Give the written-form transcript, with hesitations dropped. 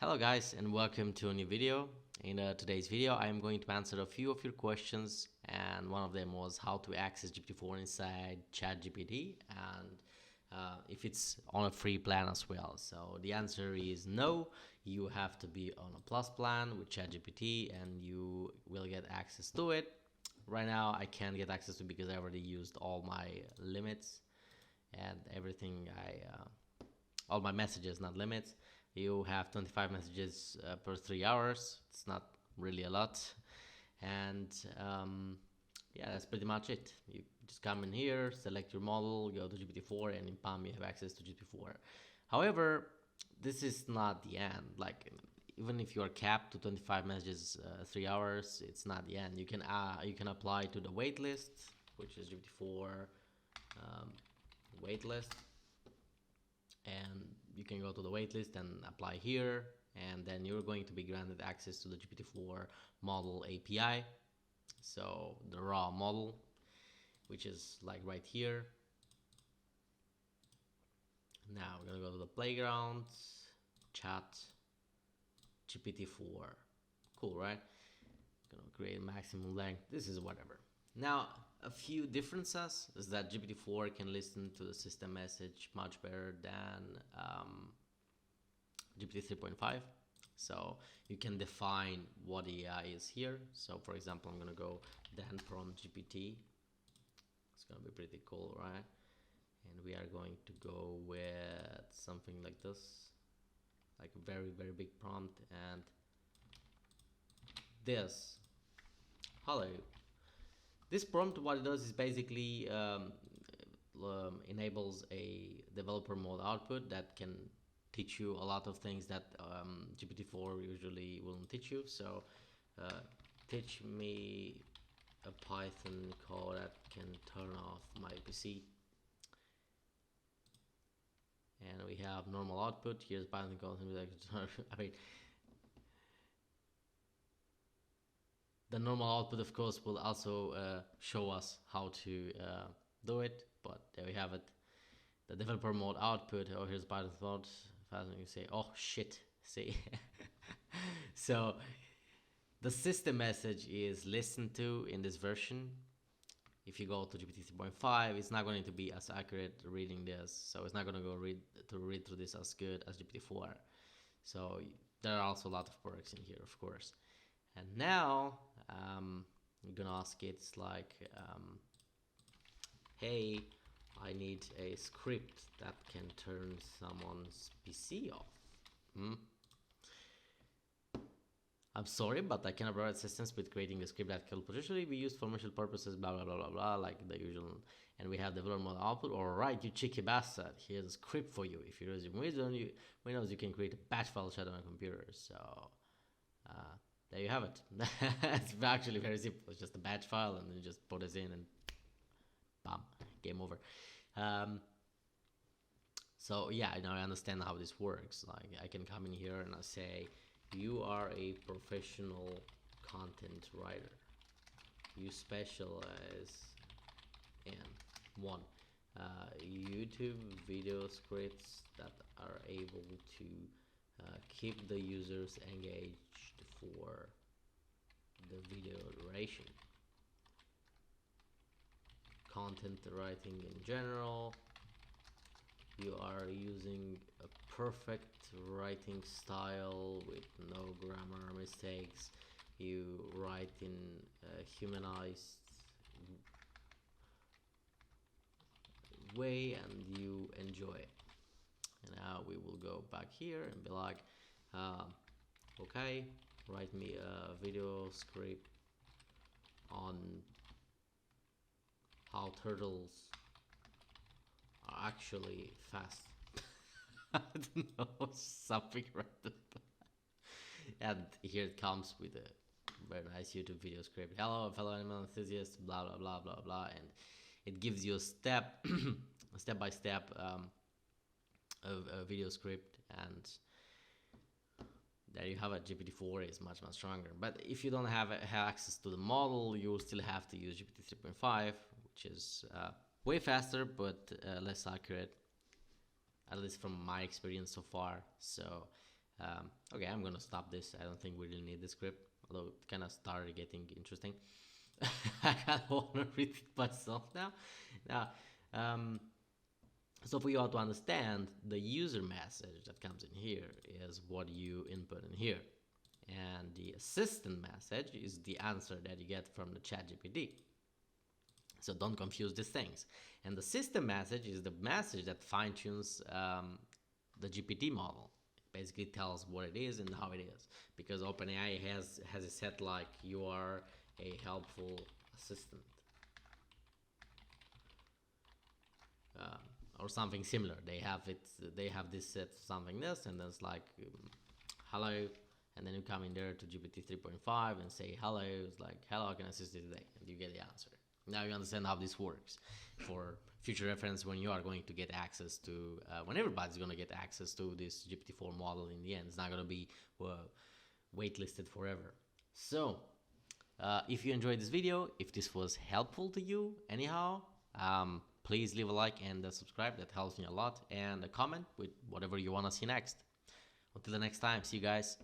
Hello guys and welcome to a new video. In today's video I am going to answer a few of your questions, and one of them was how to access GPT-4 inside Chat GPT, and if it's on a free plan as well. So the answer is no. You have to be on a plus plan with Chat GPT and you will get access to it. Right now I can't get access to it because I already used all my limits and everything. All my messages, not limits. You have 25 messages per 3 hours. It's not really a lot. And yeah, that's pretty much it. You just come in here, select your model, go to GPT-4, and in PAM you have access to GPT-4. However, this is not the end. Like, even if you are capped to 25 messages 3 hours, it's not the end. You can apply to the waitlist, which is GPT-4 waitlist, and you can go to the waitlist and apply here, and then you're going to be granted access to the GPT-4 model API. So the raw model, which is like right here. Now we're gonna go to the playground, Chat GPT-4. Cool, right? Gonna create maximum length. This is whatever. Now, a few differences is that GPT-4 can listen to the system message much better than GPT 3.5. So you can define what AI is here. So for example, I'm gonna go then prompt GPT. It's gonna be pretty cool, right? And we are going to go with something like this, like a very, very big prompt. And this, hello. This prompt, what it does is basically enables a developer mode output that can teach you a lot of things that GPT-4 usually won't teach you. So teach me a Python code that can turn off my PC. And we have normal output. Here's Python code. I mean, the normal output, of course, will also show us how to do it, but there we have it. The developer mode output. Oh, here's Python code. You say, oh shit, see. So the system message is listened to in this version. If you go to GPT 3.5, it's not going to be as accurate reading this, so it's not going to go read through this as good as GPT-4. So there are also a lot of perks in here, of course. And now you're gonna ask it like, hey, I need a script that can turn someone's PC off. I'm sorry, but I cannot provide assistance with creating a script that can potentially be used for commercial purposes, blah, blah, blah, blah, blah, like the usual. And we have developer mode output. All right, you cheeky bastard. Here's a script for you. If you're using Windows, you can create a batch file chat on a computer. So there you have it. It's actually very simple. It's just a batch file, and then you just put this in, and bam, game over. So yeah, now I understand how this works. Like, I can come in here and I say, you are a professional content writer. You specialize in one, YouTube video scripts that are able to keep the users engaged for the video duration. Content writing in general. You are using a perfect writing style with no grammar mistakes. You write in a humanized way and you enjoy it. And now we will go back here and be like, okay, write me a video script on how turtles are actually fast. I don't know, something random. And here it comes with a very nice YouTube video script. Hello, fellow animal enthusiasts, blah, blah, blah, blah, blah. And it gives you a step-by-step a video script, and there you have it. GPT-4 is much, much stronger. But if you don't have access to the model, you will still have to use GPT 3.5, which is way faster, but less accurate, at least from my experience so far. So Okay, I'm gonna stop this. I don't think we really need the script, although it kind of started getting interesting. I kind of want to read it myself now. Now, um, so for you all to understand, the user message that comes in here is what you input in here. And the assistant message is the answer that you get from the Chat GPT. So don't confuse these things. And the system message is the message that fine-tunes the GPT model. It basically tells what it is and how it is. Because OpenAI has it set like you are a helpful assistant. Or something similar. They have it. They have this set something this, and then it's like hello, and then you come in there to GPT 3.5 and say hello. It's like hello, I can assist you today, and you get the answer. Now you understand how this works. For future reference, when you are going to get access to, when everybody's going to get access to this GPT-4 model in the end, it's not going to be waitlisted forever. So, if you enjoyed this video, if this was helpful to you anyhow, please leave a like and subscribe. That helps me a lot. And a comment with whatever you want to see next. Until the next time, see you guys.